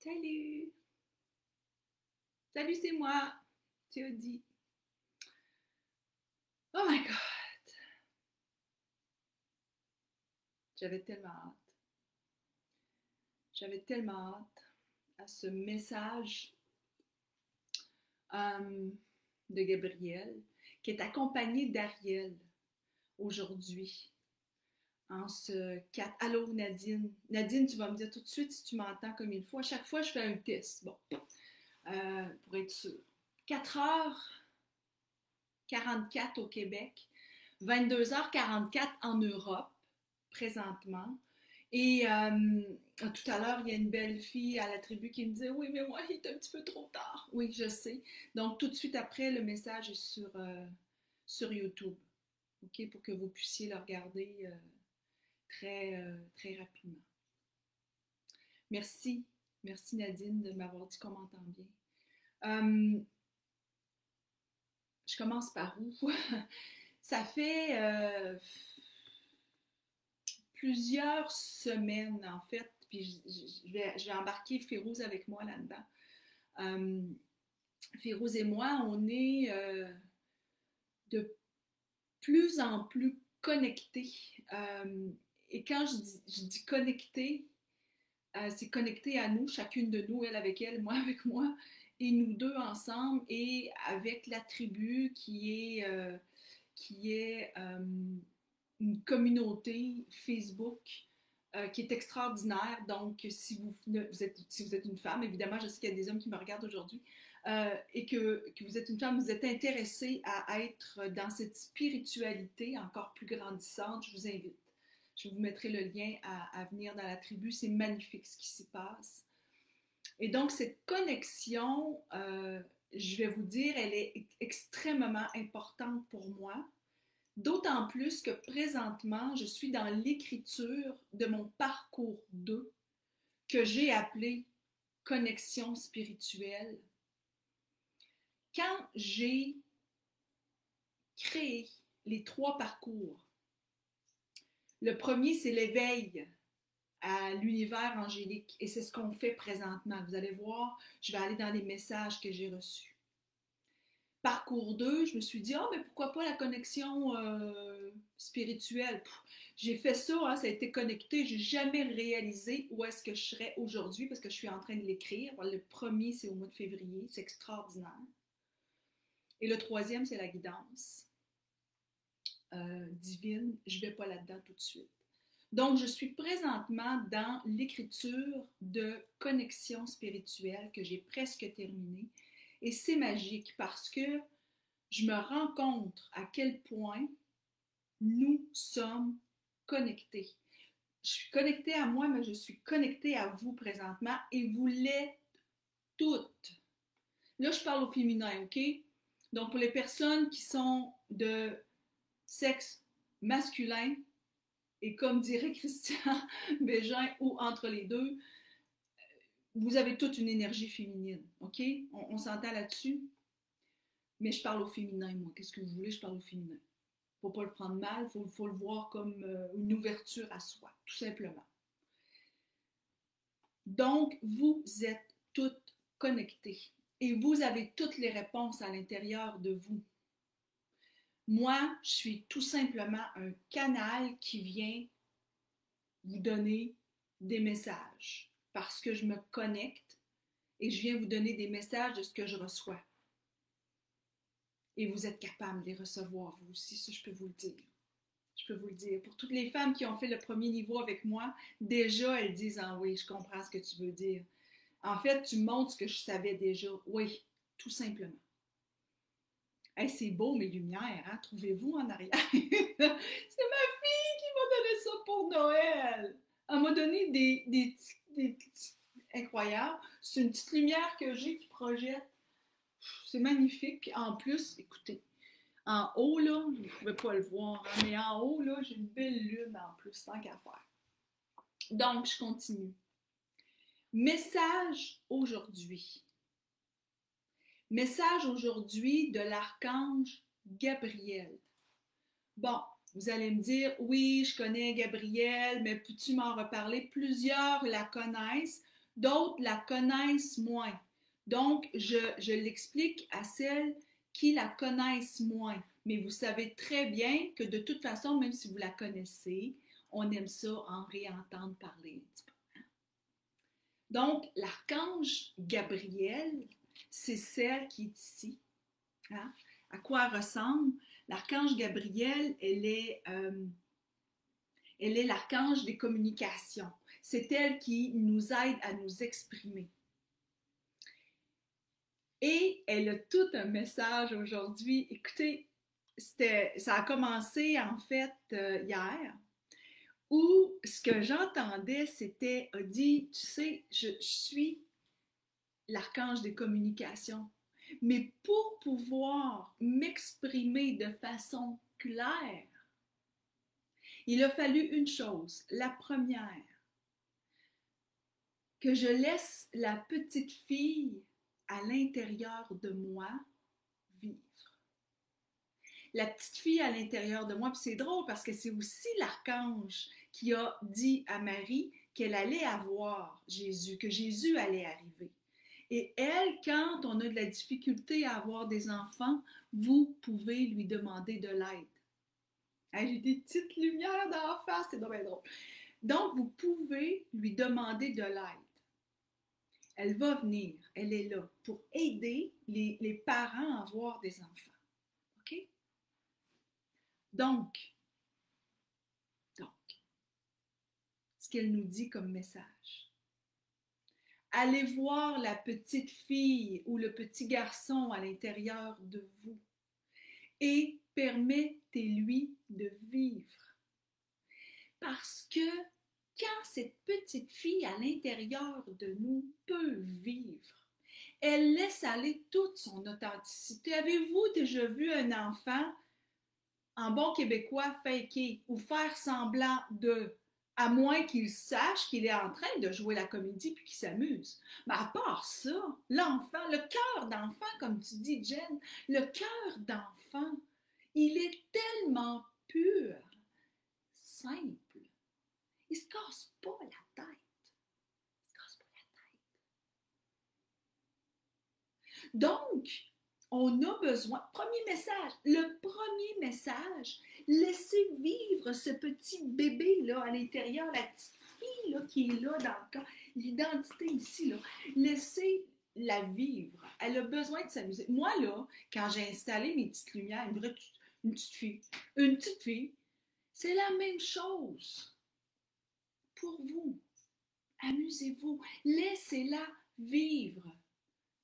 Salut! Salut, c'est moi, Théodie. Oh my God! J'avais tellement hâte. J'avais tellement hâte à ce message euh, de Gabriel, qui est accompagné d'Ariel aujourd'hui. En ce 4. Allô, Nadine. Nadine, tu vas me dire tout de suite si tu m'entends comme il faut. À chaque fois, je fais un test. Bon, pour être sûr. 4h44 au Québec, 22h44 en Europe, présentement. Et tout à l'heure, il y a une belle fille à la tribu qui me disait oui, mais moi, il est un petit peu trop tard. Oui, je sais. Donc, tout de suite après, le message est sur YouTube, OK, pour que vous puissiez le regarder très rapidement. Merci. Merci Nadine de m'avoir dit qu'on m'entend bien. Je commence par où? Ça fait plusieurs semaines, en fait, puis je vais embarquer Férouz avec moi là-dedans. Euh, Férouz et moi, on est de plus en plus connectés. Et quand je dis connectés, c'est connecté à nous, chacune de nous, elle avec elle, moi avec moi, et nous deux ensemble, et avec la tribu qui est une communauté Facebook qui est extraordinaire. Donc, si vous êtes une femme, évidemment, je sais qu'il y a des hommes qui me regardent aujourd'hui, et que vous êtes une femme, vous êtes intéressée à être dans cette spiritualité encore plus grandissante, je vous invite. Je vous mettrai le lien à venir dans la tribu. C'est magnifique ce qui s'y passe. Et donc, cette connexion, je vais vous dire, elle est extrêmement importante pour moi. D'autant plus que présentement, je suis dans l'écriture de mon parcours 2 que j'ai appelé connexion spirituelle. Quand j'ai créé les 3 parcours, le premier, c'est l'éveil à l'univers angélique et c'est ce qu'on fait présentement. Vous allez voir, je vais aller dans les messages que j'ai reçus. Parcours 2, je me suis dit, mais pourquoi pas la connexion spirituelle? J'ai fait ça, hein, ça a été connecté, j'ai jamais réalisé où est-ce que je serais aujourd'hui parce que je suis en train de l'écrire. Le premier, c'est au mois de février, c'est extraordinaire. Et le troisième, c'est la guidance divine. Je ne vais pas là-dedans tout de suite. Donc, je suis présentement dans l'écriture de connexion spirituelle que j'ai presque terminée. Et c'est magique parce que je me rends compte à quel point nous sommes connectés. Je suis connectée à moi, mais je suis connectée à vous présentement et vous l'êtes toutes. Là, je parle au féminin, OK? Donc, pour les personnes qui sont de sexe masculin, et comme dirait Christian Bégin, ou entre les deux, vous avez toute une énergie féminine, OK? On s'entend là-dessus? Mais je parle au féminin, moi. Qu'est-ce que vous voulez? Je parle au féminin. Faut pas le prendre mal, faut le voir comme une ouverture à soi, tout simplement. Donc, vous êtes toutes connectées et vous avez toutes les réponses à l'intérieur de vous. Moi, je suis tout simplement un canal qui vient vous donner des messages parce que je me connecte et je viens vous donner des messages de ce que je reçois. Et vous êtes capable de les recevoir, vous aussi, ça je peux vous le dire. Je peux vous le dire. Pour toutes les femmes qui ont fait le premier niveau avec moi, déjà elles disent ah oui, je comprends ce que tu veux dire. En fait, tu montres ce que je savais déjà. Oui, tout simplement. Hey, c'est beau mes lumières, hein? Trouvez-vous en arrière? C'est ma fille qui m'a donné ça pour Noël. Elle m'a donné des petits incroyables. C'est une petite lumière que j'ai qui projette. C'est magnifique. Puis en plus, écoutez, en haut, là, vous ne pouvez pas le voir, hein, mais en haut, là, j'ai une belle lune en plus, tant qu'à faire. Donc, je continue. Message aujourd'hui. Message aujourd'hui de l'archange Gabriel. Bon, vous allez me dire, oui, je connais Gabriel, mais peux-tu m'en reparler? Plusieurs la connaissent, D'autres la connaissent moins. Donc, je l'explique à celles qui la connaissent moins. Mais vous savez très bien que de toute façon, même si vous la connaissez, on aime ça en réentendre parler un petit peu. Donc, l'archange Gabriel, c'est celle qui est ici. Hein? À quoi elle ressemble? L'archange Gabriel, elle est l'archange des communications. C'est elle qui nous aide à nous exprimer. Et elle a tout un message aujourd'hui. Écoutez, ça a commencé en fait hier, où ce que j'entendais, c'était, a dit, tu sais, je suis l'archange des communications, mais pour pouvoir m'exprimer de façon claire, il a fallu une chose. La première, que je laisse la petite fille à l'intérieur de moi vivre. La petite fille à l'intérieur de moi, puis c'est drôle parce que c'est aussi l'archange qui a dit à Marie qu'elle allait avoir Jésus, que Jésus allait arriver. Et elle, quand on a de la difficulté à avoir des enfants, vous pouvez lui demander de l'aide. J'ai des petites lumières d'en face, c'est bien drôle. Donc, vous pouvez lui demander de l'aide. Elle va venir, elle est là pour aider les parents à avoir des enfants. OK? Donc, ce qu'elle nous dit comme message. Allez voir la petite fille ou le petit garçon à l'intérieur de vous et permettez-lui de vivre. Parce que quand cette petite fille à l'intérieur de nous peut vivre, elle laisse aller toute son authenticité. Avez-vous déjà vu un enfant, en bon québécois, faker ou faire semblant de, à moins qu'il sache qu'il est en train de jouer la comédie puis qu'il s'amuse? Mais à part ça, l'enfant, le cœur d'enfant, comme tu dis, Jen, le cœur d'enfant, il est tellement pur, simple. Il ne se casse pas la tête. Il se casse pas la tête. Donc, on a besoin, le premier message, laissez vivre ce petit bébé-là à l'intérieur, la petite fille là, qui est là dans le corps, l'identité ici, là, laissez la vivre. Elle a besoin de s'amuser. Moi, là, quand j'ai installé mes petites lumières, une petite fille, c'est la même chose. Pour vous, amusez-vous, laissez-la vivre.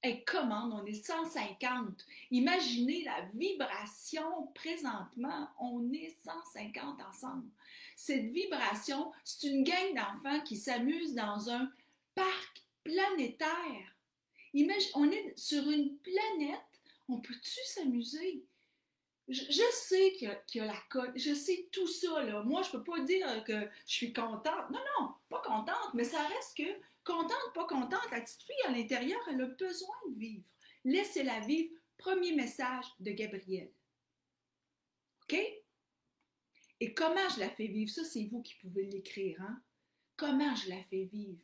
Et commande, on est 150. Imaginez la vibration présentement, on est 150 ensemble. Cette vibration, c'est une gang d'enfants qui s'amusent dans un parc planétaire. Imagine, on est sur une planète, on peut-tu s'amuser? Je sais qu'il y a la cote, je sais tout ça, là. Moi, je peux pas dire que je suis contente. Non, pas contente, mais ça reste que, contente, pas contente, la petite fille à l'intérieur, elle a besoin de vivre. Laissez-la vivre. Premier message de Gabriel. OK? Et comment je la fais vivre? Ça, c'est vous qui pouvez l'écrire, hein? Comment je la fais vivre?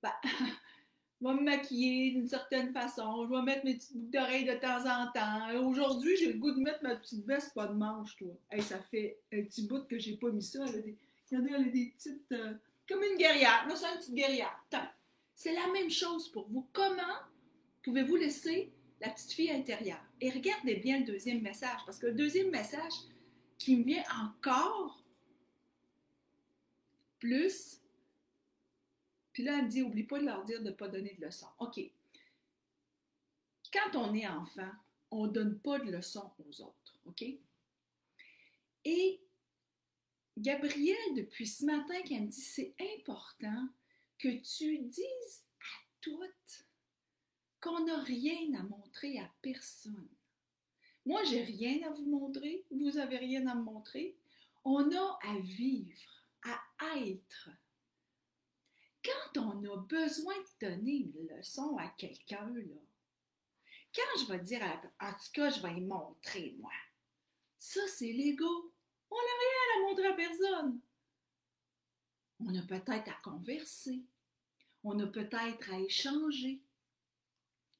Ben, je vais me maquiller d'une certaine façon, je vais mettre mes petites boucles d'oreilles de temps en temps. Aujourd'hui, j'ai le goût de mettre ma petite veste pas de manche, toi. Hey, ça fait un petit bout que j'ai pas mis ça. Regardez, elle a des petites... comme une guerrière. Moi, c'est une petite guerrière. C'est la même chose pour vous. Comment pouvez-vous laisser la petite fille intérieure? Et regardez bien le deuxième message, parce que le deuxième message qui me vient encore plus... Puis là, elle me dit, oublie pas de leur dire de ne pas donner de leçons. OK. Quand on est enfant, on ne donne pas de leçons aux autres. OK? Et Gabrielle, depuis ce matin, qui me dit, c'est important que tu dises à toutes qu'on n'a rien à montrer à personne. Moi, j'ai rien à vous montrer. Vous n'avez rien à me montrer. On a à vivre, à être. Quand on a besoin de donner une leçon à quelqu'un, là, quand je vais dire, en tout cas, je vais y montrer, moi, ça, c'est l'ego. On n'a rien à montrer à personne. On a peut-être à converser. On a peut-être à échanger,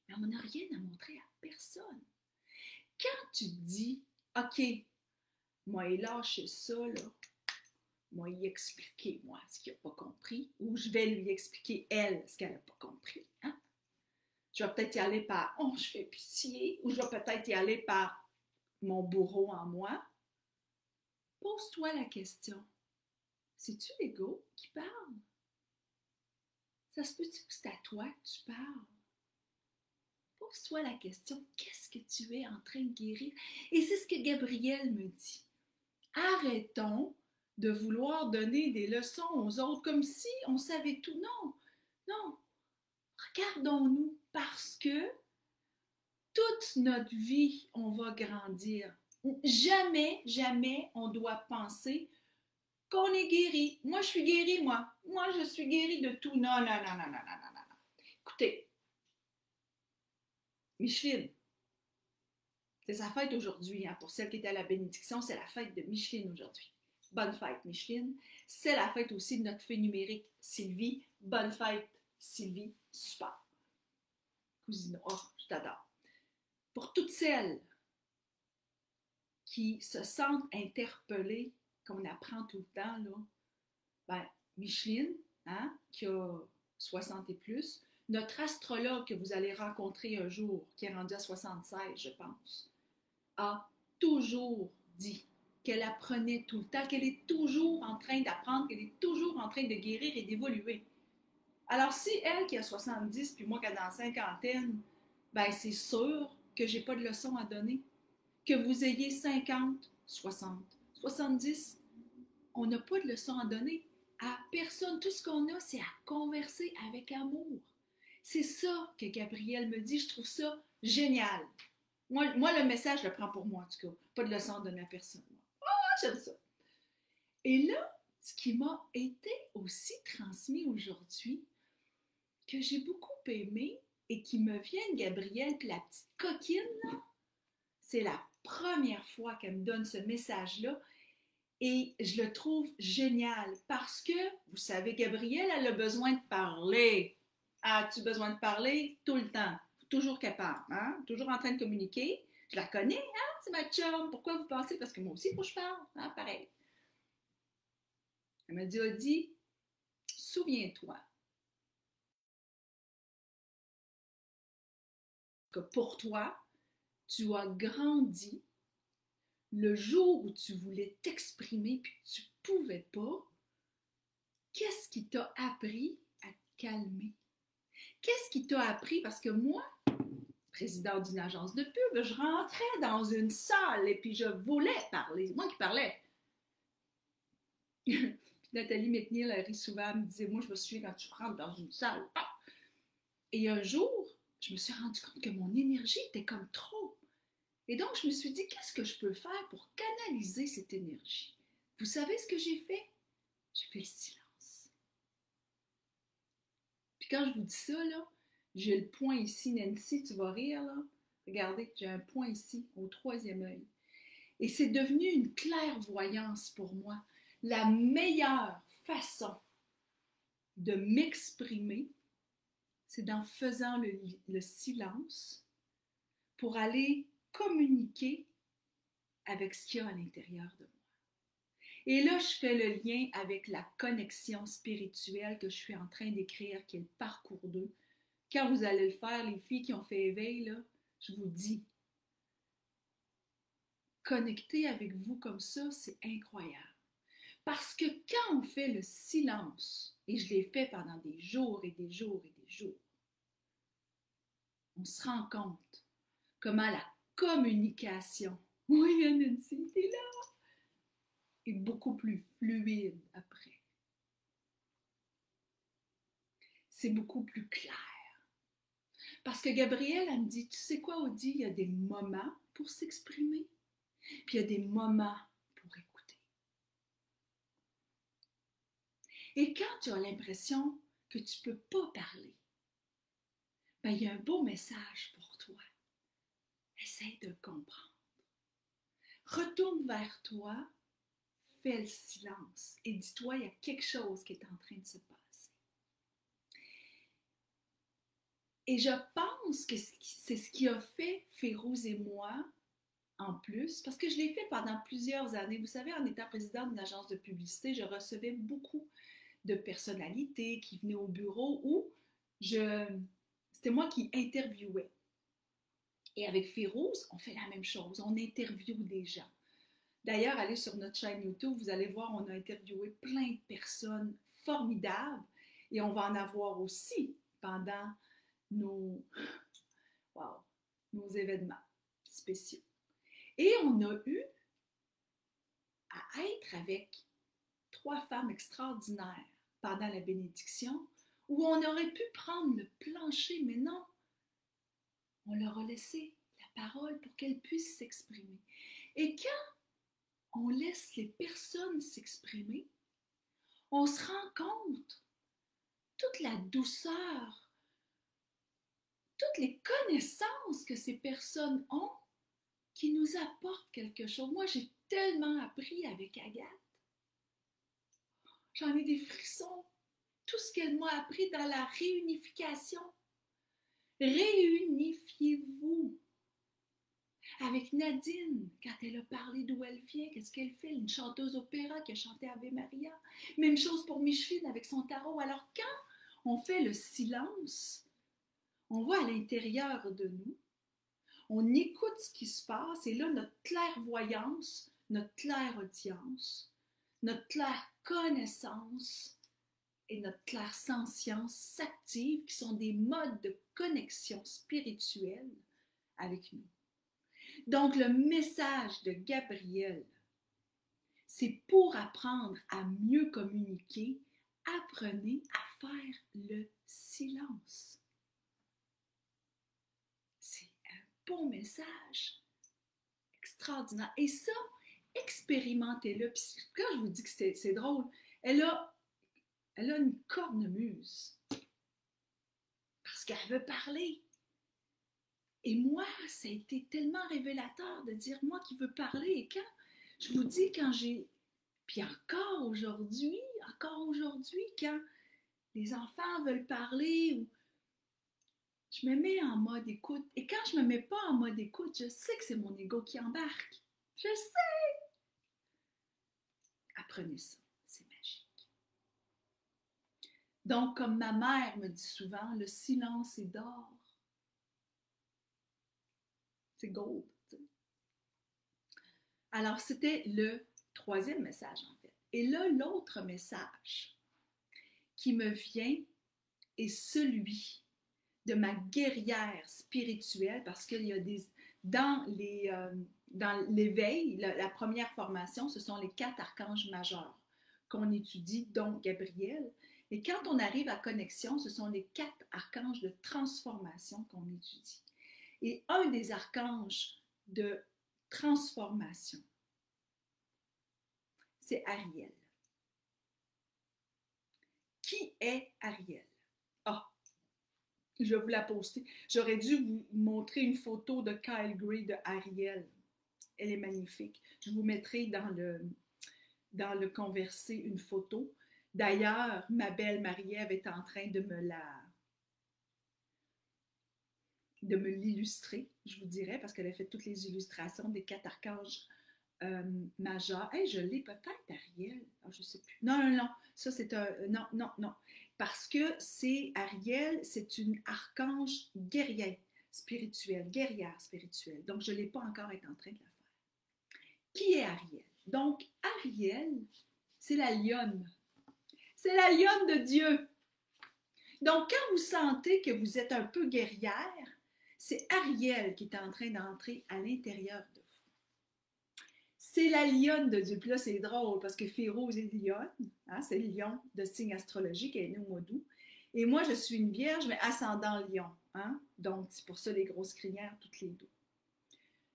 mais on n'a rien à montrer à personne. Quand tu te dis, OK, moi, il lâche ça, là, moi, y expliquer, moi, ce qu'il n'a pas compris, ou je vais lui expliquer, elle, ce qu'elle n'a pas compris. Hein? Je vais peut-être y aller par, oh, je fais pitié, ou je vais peut-être y aller par mon bourreau en moi. Pose-toi la question, c'est-tu l'ego qui parle? Ça se peut-tu que c'est à toi que tu parles? Pose-toi la question, qu'est-ce que tu es en train de guérir? Et c'est ce que Gabriel me dit. Arrêtons de vouloir donner des leçons aux autres comme si on savait tout. Non, non. Regardons-nous parce que toute notre vie, on va grandir. Jamais, jamais on doit penser qu'on est guéri. Moi, je suis guéri, moi. Moi, je suis guéri de tout. Non, non, non, non, non, non, non, non. Écoutez, Micheline, c'est sa fête aujourd'hui. Hein. Pour celle qui était à la bénédiction, c'est la fête de Micheline aujourd'hui. Bonne fête, Micheline. C'est la fête aussi de notre fée numérique, Sylvie. Bonne fête, Sylvie. Super. Cousine, oh, je t'adore. Pour toutes celles qui se sentent interpellées, qu'on apprend tout le temps, là, ben, Micheline, hein, qui a 60 et plus, notre astrologue que vous allez rencontrer un jour, qui est rendu à 76, je pense, a toujours dit qu'elle apprenait tout le temps, qu'elle est toujours en train d'apprendre, qu'elle est toujours en train de guérir et d'évoluer. Alors, si elle qui a 70, puis moi qui est dans la cinquantaine, ben c'est sûr que j'ai pas de leçon à donner. Que vous ayez 50, 60, 70, on n'a pas de leçon à donner à personne. Tout ce qu'on a, c'est à converser avec amour. C'est ça que Gabriel me dit. Je trouve ça génial. Moi, le message, je le prends pour moi, en tout cas. Pas de leçon à donner à personne. Ah, j'aime ça. Et là, ce qui m'a été aussi transmis aujourd'hui, que j'ai beaucoup aimé et qui me vient de Gabrielle, puis la petite coquine, là, c'est la première fois qu'elle me donne ce message-là et je le trouve génial parce que, vous savez, Gabrielle, elle a besoin de parler. As-tu besoin de parler? Tout le temps. Toujours capable, hein? Toujours en train de communiquer. Je la connais, hein? C'est ma chum. Pourquoi vous pensez? Parce que moi aussi, il faut que je parle, hein? Pareil. Elle m'a dit, Audie, souviens-toi que pour toi, tu as grandi le jour où tu voulais t'exprimer puis que tu ne pouvais pas. Qu'est-ce qui t'a appris à te calmer? Qu'est-ce qui t'a appris? Parce que moi, présidente d'une agence de pub, je rentrais dans une salle et puis je voulais parler. C'est moi qui parlais. Puis Nathalie McNeil, elle rit souvent, elle me disait, moi, je me souviens quand tu rentres dans une salle. Et un jour, je me suis rendu compte que mon énergie était comme trop. Et donc, je me suis dit, qu'est-ce que je peux faire pour canaliser cette énergie? Vous savez ce que j'ai fait? J'ai fait le silence. Puis quand je vous dis ça, là, j'ai le point ici, Nancy, tu vas rire, là. Regardez, j'ai un point ici, au troisième œil. Et c'est devenu une clairvoyance pour moi. La meilleure façon de m'exprimer, c'est en faisant le silence pour aller communiquer avec ce qu'il y a à l'intérieur de moi. Et là, je fais le lien avec la connexion spirituelle que je suis en train d'écrire, qui est le parcours 2. Quand vous allez le faire, les filles qui ont fait éveil, là, je vous dis, connecter avec vous comme ça, c'est incroyable. Parce que quand on fait le silence, et je l'ai fait pendant des jours et des jours et des jours, on se rend compte comment la communication, oui, Nancy, t'es là, est beaucoup plus fluide après. C'est beaucoup plus clair. Parce que Gabrielle, elle me dit, tu sais quoi, Audie, il y a des moments pour s'exprimer, puis il y a des moments pour écouter. Et quand tu as l'impression que tu ne peux pas parler, ben, il y a un beau message pour toi. Essaye de le comprendre. Retourne vers toi, fais le silence et dis-toi, il y a quelque chose qui est en train de se passer. Et je pense que c'est ce qui a fait Férouz et moi en plus, parce que je l'ai fait pendant plusieurs années. Vous savez, en étant présidente d'une agence de publicité, je recevais beaucoup de personnalités qui venaient au bureau où c'était moi qui interviewais. Et avec Férouz, on fait la même chose, on interviewe des gens. D'ailleurs, allez sur notre chaîne YouTube, vous allez voir, on a interviewé plein de personnes formidables et on va en avoir aussi pendant nos, wow, nos événements spéciaux. Et on a eu à être avec 3 femmes extraordinaires pendant la bénédiction où on aurait pu prendre le plancher, mais non, on leur a laissé la parole pour qu'elles puissent s'exprimer. Et quand on laisse les personnes s'exprimer, on se rend compte toute la douceur, toutes les connaissances que ces personnes ont qui nous apportent quelque chose. Moi, j'ai tellement appris avec Agathe. J'en ai des frissons. Tout ce qu'elle m'a appris dans la réunification. Réunifiez-vous. Avec Nadine, quand elle a parlé d'où elle vient, qu'est-ce qu'elle fait, une chanteuse opéra qui a chanté Ave Maria. Même chose pour Micheline avec son tarot. Alors quand on fait le silence, on va à l'intérieur de nous, on écoute ce qui se passe et là, notre clairvoyance, notre clairaudience, notre claire connaissance et notre clairsentience s'activent, qui sont des modes de connexion spirituelle avec nous. Donc, le message de Gabriel, c'est pour apprendre à mieux communiquer, apprenez à faire le silence. C'est un bon message extraordinaire. Et ça, expérimentez-le. Puis quand je vous dis que c'est drôle, elle a une cornemuse parce qu'elle veut parler. Et moi, ça a été tellement révélateur de dire, moi qui veux parler, et quand, je vous dis, quand j'ai, puis encore aujourd'hui, quand les enfants veulent parler, je me mets en mode écoute, et quand je me mets pas en mode écoute, je sais que c'est mon ego qui embarque. Je sais! Apprenez ça, c'est magique. Donc, comme ma mère me dit souvent, le silence est d'or. C'est gold. Alors, c'était le 3e message, en fait. Et là, l'autre message qui me vient est celui de ma guerrière spirituelle, parce qu'il y a dans l'éveil, la première formation, ce sont les 4 archanges majeurs qu'on étudie, dont Gabriel. Et quand on arrive à connexion, ce sont les 4 archanges de transformation qu'on étudie. Et un des archanges de transformation, c'est Ariel. Qui est Ariel? Ah, je vais vous la poster. J'aurais dû vous montrer une photo de Kyle Gray de Ariel. Elle est magnifique. Je vous mettrai dans le conversé une photo. D'ailleurs, ma belle Marie-Ève est en train de me l'illustrer, je vous dirais, parce qu'elle a fait toutes les illustrations des 4 archanges majeurs. Hey, je l'ai peut-être, Ariel. Oh, je ne sais plus. Non. Ça, c'est un... Non. Parce que c'est Ariel, c'est une archange guerrière spirituelle. Donc, je ne l'ai pas encore été en train de la faire. Qui est Ariel? Donc, Ariel, c'est la lionne. C'est la lionne de Dieu. Donc, quand vous sentez que vous êtes un peu guerrière, c'est Ariel qui est en train d'entrer à l'intérieur de vous. C'est la lionne de Dieu. Puis là, c'est drôle parce que Férouz est lionne, hein, c'est le lion de signe astrologique, elle est née au mois d'août. Et moi, je suis une vierge, mais ascendant lion. Hein? Donc, c'est pour ça les grosses crinières, toutes les deux.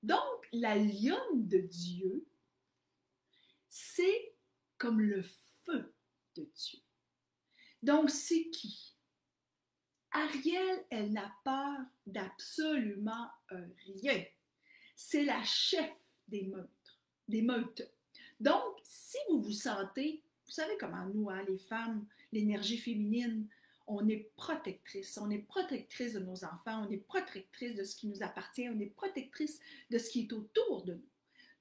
Donc, la lionne de Dieu, c'est comme le feu de Dieu. Donc, c'est qui? Ariel, elle n'a peur d'absolument rien. C'est la chef des meutes. Donc, si vous vous sentez, vous savez comment nous, hein, les femmes, l'énergie féminine, On est protectrice. On est protectrice de nos enfants. On est protectrice de ce qui nous appartient. On est protectrice de ce qui est autour de nous.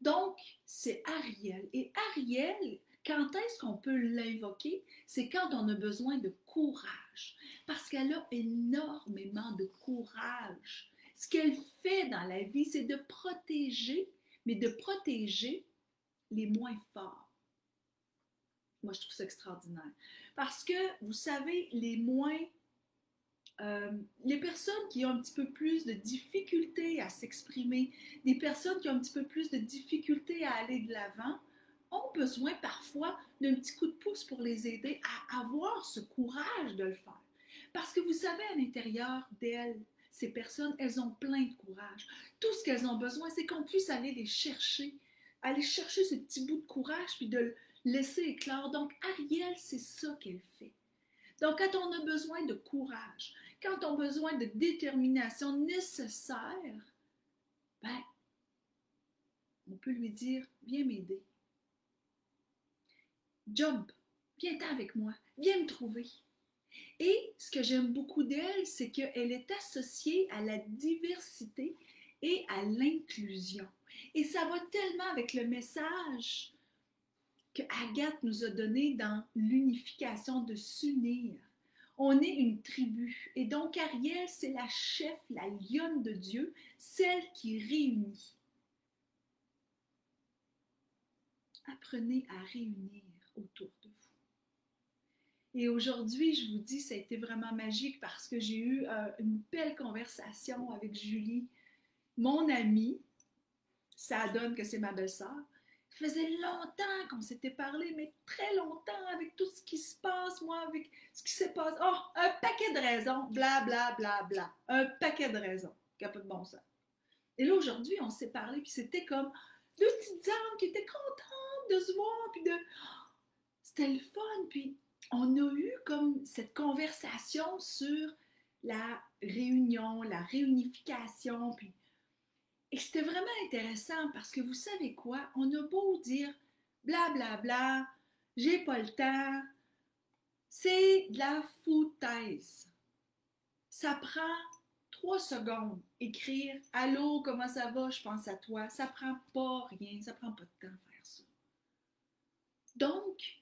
Donc, c'est Ariel. Et Ariel, quand est-ce qu'on peut l'invoquer? C'est quand on a besoin de courage. Parce qu'elle a énormément de courage. Ce qu'elle fait dans la vie, c'est de protéger, mais de protéger les moins forts. Moi, je trouve ça extraordinaire. Parce que, vous savez, les personnes qui ont un petit peu plus de difficultés à s'exprimer, des personnes qui ont un petit peu plus de difficultés à aller de l'avant, ont besoin parfois d'un petit coup de pouce pour les aider à avoir ce courage de le faire. Parce que vous savez, à l'intérieur d'elles, ces personnes, elles ont plein de courage. Tout ce qu'elles ont besoin, c'est qu'on puisse aller chercher ce petit bout de courage, puis de le laisser éclore. Donc, Ariel, c'est ça qu'elle fait. Donc, quand on a besoin de courage, quand on a besoin de détermination nécessaire, ben, on peut lui dire, viens m'aider. Jump, viens-t'en avec moi, viens me trouver. Et ce que j'aime beaucoup d'elle, c'est qu'elle est associée à la diversité et à l'inclusion. Et ça va tellement avec le message que Agathe nous a donné dans l'unification de s'unir. On est une tribu. Et donc Ariel, c'est la chef, la lionne de Dieu, celle qui réunit. Apprenez à réunir autour de vous. Et aujourd'hui, je vous dis, ça a été vraiment magique parce que j'ai eu une belle conversation avec Julie, mon amie. Ça donne que c'est ma belle-sœur. Ça faisait longtemps qu'on s'était parlé, mais très longtemps, avec tout ce qui se passe, moi, avec ce qui se passe. Oh, un paquet de raisons, bla, bla, bla, bla. Un paquet de raisons, qui n'a pas de bon sens. Et là, aujourd'hui, on s'est parlé, puis c'était comme deux petites âmes qui étaient contentes de se voir, puis de... C'était le fun, puis on a eu comme cette conversation sur la réunion, la réunification, puis... Et c'était vraiment intéressant parce que vous savez quoi? On a beau dire blablabla, bla, bla, j'ai pas le temps, c'est de la foutaise. Ça prend 3 secondes écrire allô, comment ça va, je pense à toi. Ça prend pas rien, ça prend pas de temps à faire ça. Donc,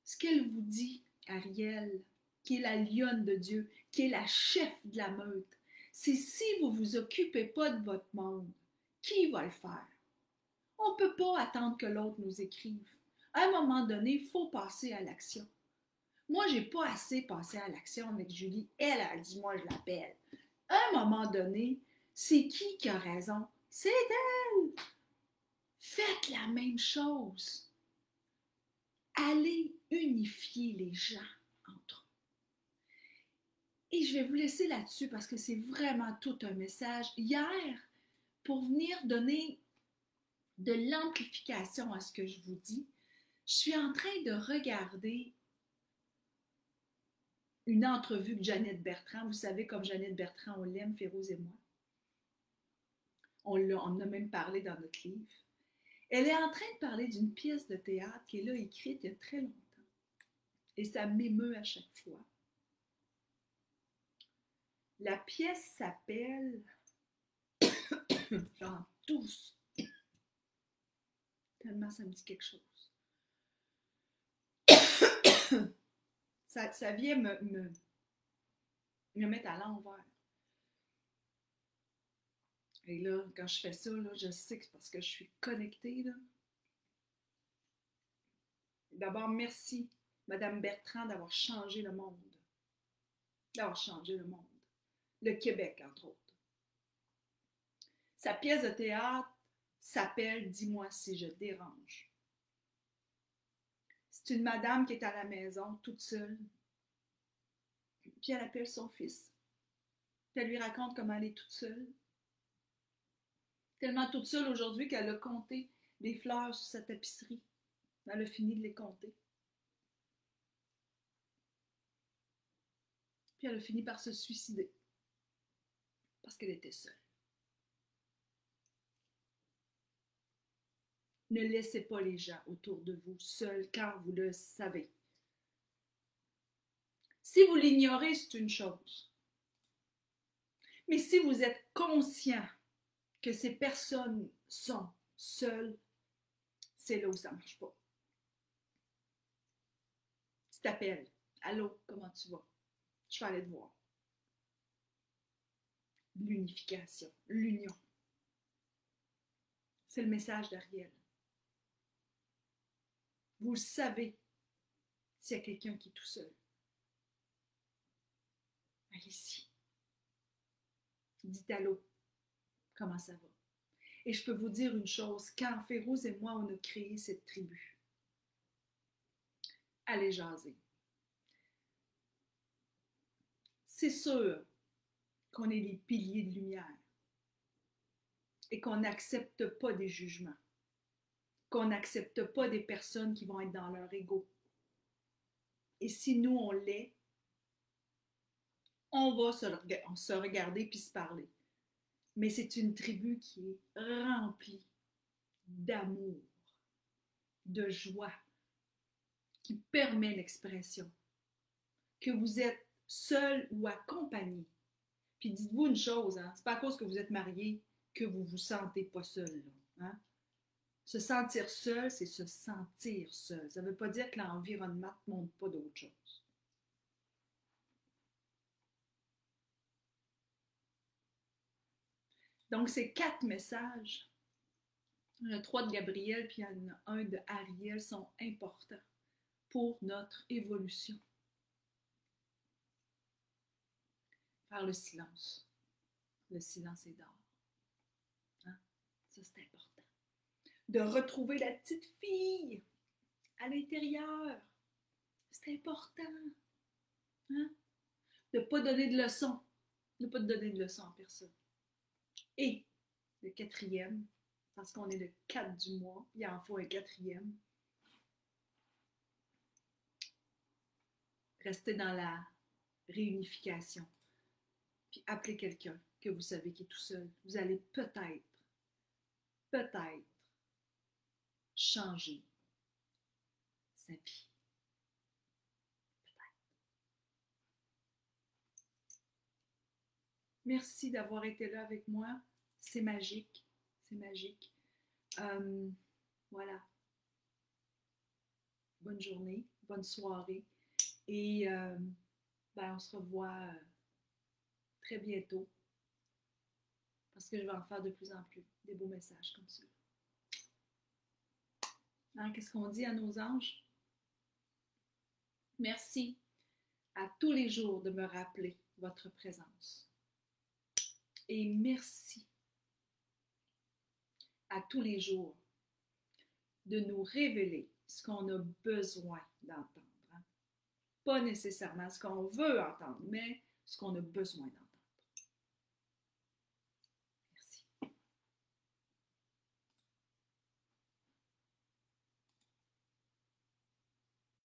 ce qu'elle vous dit, Ariel, qui est la lionne de Dieu, qui est la chef de la meute, c'est si vous vous occupez pas de votre monde, qui va le faire? On ne peut pas attendre que l'autre nous écrive. À un moment donné, il faut passer à l'action. Moi, je n'ai pas assez passé à l'action avec Julie. Elle a dit, moi, je l'appelle. À un moment donné, c'est qui a raison? C'est elle! Faites la même chose. Allez unifier les gens entre eux. Et je vais vous laisser là-dessus parce que c'est vraiment tout un message. Hier, pour venir donner de l'amplification à ce que je vous dis, je suis en train de regarder une entrevue de Jeannette Bertrand. Vous savez, comme Jeannette Bertrand, on l'aime, Férouz et moi. On en a même parlé dans notre livre. Elle est en train de parler d'une pièce de théâtre qui est là écrite il y a très longtemps. Et ça m'émeut à chaque fois. La pièce s'appelle J'en tousse. Tellement ça me dit quelque chose. Ça vient me mettre à l'envers. Et là, quand je fais ça, là, je sais que c'est parce que je suis connectée. Là. D'abord, merci, Madame Bertrand, d'avoir changé le monde. D'avoir changé le monde. Le Québec, entre autres. Sa pièce de théâtre s'appelle « Dis-moi si je dérange ». C'est une madame qui est à la maison, toute seule. Puis elle appelle son fils. Puis elle lui raconte comment elle est toute seule. Tellement toute seule aujourd'hui qu'elle a compté des fleurs sur sa tapisserie. Elle a fini de les compter. Puis elle a fini par se suicider. Parce qu'elle était seule. Ne laissez pas les gens autour de vous seuls quand vous le savez. Si vous l'ignorez, c'est une chose. Mais si vous êtes conscient que ces personnes sont seules, c'est là où ça ne marche pas. Tu t'appelles. Allô, comment tu vas? Je vais aller te voir. L'unification, l'union. C'est le message d'Ariel. Vous le savez s'il y a quelqu'un qui est tout seul. Allez-y. Dites allô. Comment ça va? Et je peux vous dire une chose, quand Férouz et moi, on a créé cette tribu, allez jaser. C'est sûr qu'on est des piliers de lumière et qu'on n'accepte pas des jugements, qu'on n'accepte pas des personnes qui vont être dans leur ego. Et si nous, on l'est, on va se regarder puis se parler. Mais c'est une tribu qui est remplie d'amour, de joie, qui permet l'expression. Que vous êtes seul ou accompagné. Puis dites-vous une chose, hein, c'est pas à cause que vous êtes marié que vous vous sentez pas seul. Là, hein? Se sentir seul, c'est se sentir seul. Ça ne veut pas dire que l'environnement ne montre pas d'autre chose. Donc, ces 4 messages, le 3 de Gabriel puis un de Ariel, sont importants pour notre évolution. Faire le silence. Le silence est d'or. Hein? Ça, c'est important. De retrouver la petite fille à l'intérieur. C'est important. Hein? De ne pas donner de leçons. De ne pas donner de leçons à personne. Et le 4e, parce qu'on est le 4 du mois, il en faut un 4e. Restez dans la réunification. Puis appelez quelqu'un que vous savez qui est tout seul. Vous allez peut-être changer sa vie. Peut-être. Merci d'avoir été là avec moi. C'est magique. C'est magique. Voilà. Bonne journée, bonne soirée. Et on se revoit très bientôt. Parce que je vais en faire de plus en plus des beaux messages comme ça. Hein, qu'est-ce qu'on dit à nos anges? Merci à tous les jours de me rappeler votre présence. Et merci à tous les jours de nous révéler ce qu'on a besoin d'entendre. Hein? Pas nécessairement ce qu'on veut entendre, mais ce qu'on a besoin d'entendre.